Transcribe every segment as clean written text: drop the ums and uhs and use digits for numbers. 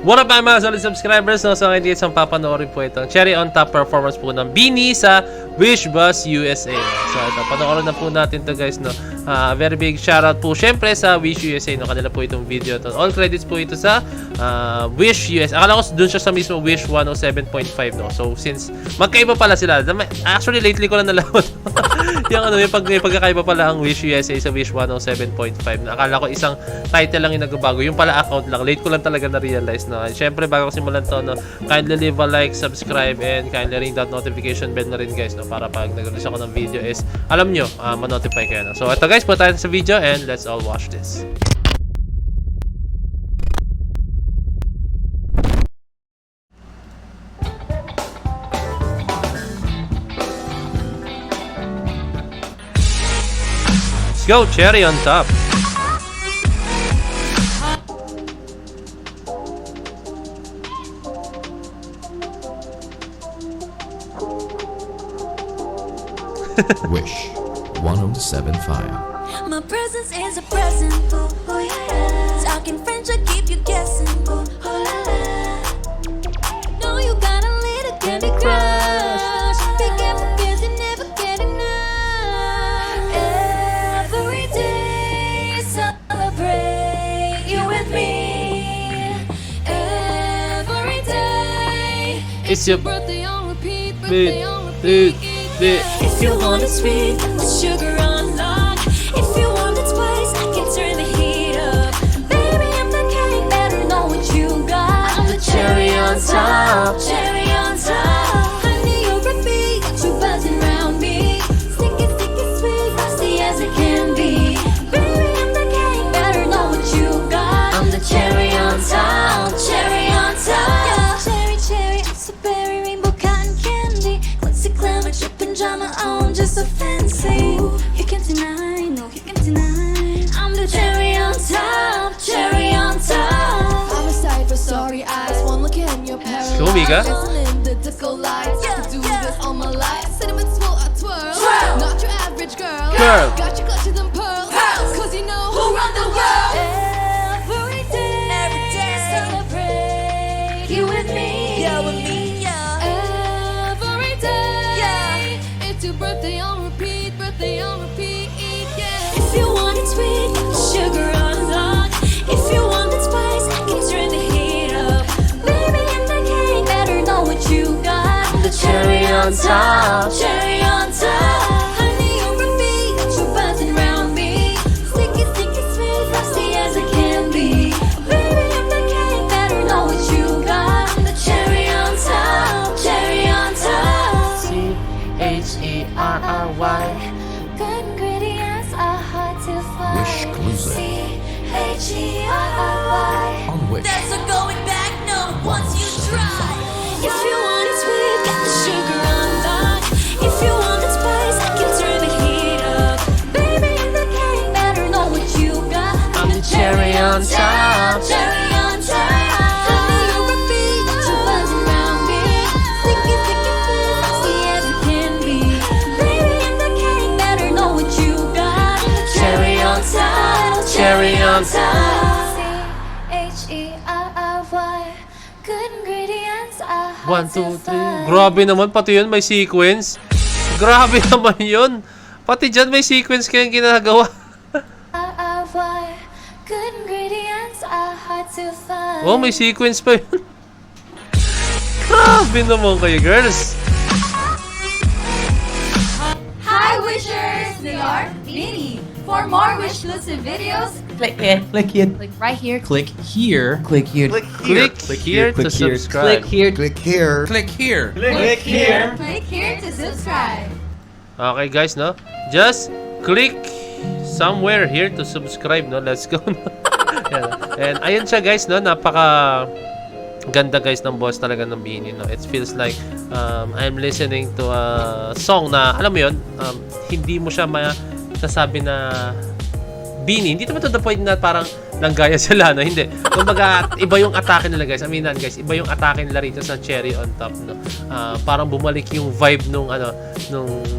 What up mga solid subscribers, no? So ngayon isang papanoorin po itong cherry on top performance po ng BINI sa Wish Bus USA. So ito, panoorin na po natin to guys, no? Very big shoutout po syempre sa Wish USA, no? Kanila po itong video to. All credits po ito sa Wish USA. Akala ko dun siya sa mismo Wish 107.5, no? So since magkaiba pala sila. Actually lately ko lang nalaman yung pagkakaiba pala ang Wish USA sa Wish 107.5. Akala ko isang title lang yung nagbabago. Yung pala account lang. Late ko lang talaga na-realize, no? And syempre bago ko simulan to, no? Kindly leave a like, subscribe, and kindly ring that notification bell na rin guys, no? Para pag nag-release ako ng video is alam nyo, ma-notify kayo, no? So ito guys, punta tayo sa video and let's all watch this. Let's go, cherry on top. Wish 107.5. My presence is a present. Ooh, ooh, yeah. Talking French, I keep you guessing. Ooh, ooh, la, la. No, you got a little Candy Crush. Be careful 'cause you never get enough. Every day, celebrate you with me. Every day, It's your birthday on repeat. Beat, Birthday on beat, repeat. beat. If you want it sweet, the sugar on lock. If you want it spice, I can turn the heat up. Baby, I'm the king, better know what you got. I'm the cherry on top, cherry on top. Honey, you're a bee, got you buzzing around me. Sticky, sticky, sweet, frosty as it can be. Baby, I'm the king, better know what you got. I'm the cherry on top, cherry on top. Cherry, cherry, it's a berry, rainbow cotton candy. Glitzy glamour, your pajama on, just so fancy. You can't deny, no, you can't deny. I'm the cherry on top, cherry on top. I'm a sight for sorry eyes. One look in your paralyzed. Go, Mika. Dancing in the disco lights. Yeah, Could do yeah. this all my life. Cinnamon swirl, I twirl. Twirl. Not your average girl. Girl. Got you clutching them pearls. Pearls. 'Cause you know Who run the world? Every day, celebrate you with me. Yeah, with me, yeah. every day. Yeah. It's your birthday on repeat. Birthday on repeat. Yeah. If you want it sweet, sugar on lock. If you want it spice, I can turn the heat up. Baby, I'm the king, better know what you got. I'm the cherry on top, cherry on top. Honey, you're a bee, got you buzzing around me. Sticky, sticky, sweet, frosty as it can be. Baby, I'm the king, better know what you got. I'm the cherry on top, cherry on top. C-H-E-R-R-Y. Good ingredients are hard to find. Wish Cruiser. C-H-E-R-R-Y. On Wish. There's no going back, no, once you try. If you want it sweet, got the sugar on lock. If you want it spice, I can turn the heat up. Baby, I'm the king, better know what you got. I'm the cherry on top, cherry on top. Honey, you're a bee, got you buzzing around me. Sticky, sticky, sweet, frosty as it can be. Baby, I'm the king, better know what you got. I'm the cherry on top, cherry on top. C-H-E-R-R-Y. Good ingredients are hard 1, 2, to 3. find. Grabe naman, pati yun may sequence. Grabe naman yun. Pati dyan may sequence kayong ginagawa. R-R-Y. Good ingredients are hard to find. Oh, may sequence pa yun. Grabe naman kayo, girls. Hi Wishers! We are BINI. For more Wish-exclusive videos, Click here. Click here. click right here. Click here. Click here. Click here to subscribe. Click here. Click here. Click here. Click here to subscribe. Okay guys, no? Just click somewhere here to subscribe, no? Let's go. Yan. And ayun siya guys, no? Napaka ganda guys ng boss talaga ng BINI, no? It feels like I'm listening to a song na, alam mo yun, hindi mo siya masasabi na BINI. Hindi naman to the point na parang ng gaya sila, no? Hindi. Kumbaga, iba yung atake nila, guys. Aminan, guys, iba yung atake nila rito sa Cherry on Top, no? Parang bumalik yung vibe nung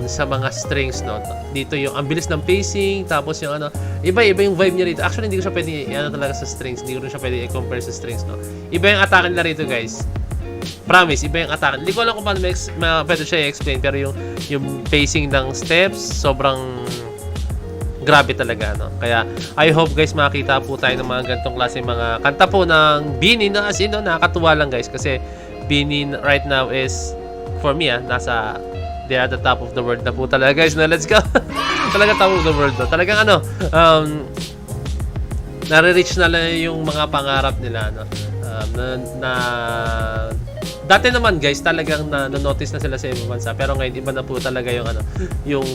sa mga strings, no? Dito yung ang bilis ng pacing, tapos yung iba yung vibe niya rito. Actually, hindi ko siya pwede talaga sa strings. Hindi ko rin siya pwede i-compare sa strings, no? Iba yung atake nila rito, guys. Promise, iba yung atake. Hindi ko alam kung paano pwede siya i-explain, pero yung pacing ng steps, sobrang grabe talaga, no? Kaya, I hope, guys, makakita po tayo ng mga ganitong klase mga kanta po ng BINI na as in, no? Nakakatuwa lang, guys, kasi BINI right now is, for me, they are the top of the world na po talaga, guys, na let's go. Talaga top of the world, no? Talagang nare-reach na lang yung mga pangarap nila, no? Dati naman, guys, talagang na-notice na sila sa ibang bansa, pero ngayon iba na po talaga yung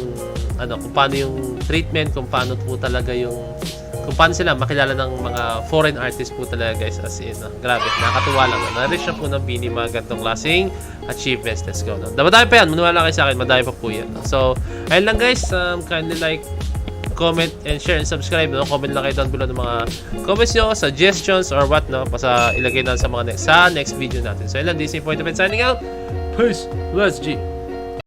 kung paano yung treatment, kung paano po talaga kung paano sila makilala ng mga foreign artists po talaga, guys, as in, grabe, nakakatuwa lang, na-reach na po ng BINI mga ganitong klaseng achievements. Let's go, no? Madami pa yan, maniwala kayo sa akin, madami pa po yan, no? So, ayun lang, guys, kindly like, comment, and share, and subscribe, no? Comment lang kayo down below ng mga comments nyo, suggestions, or what, no? Ilagay na sa next video natin. So, yun lang, this is Point of It signing out. Peace! Let's G!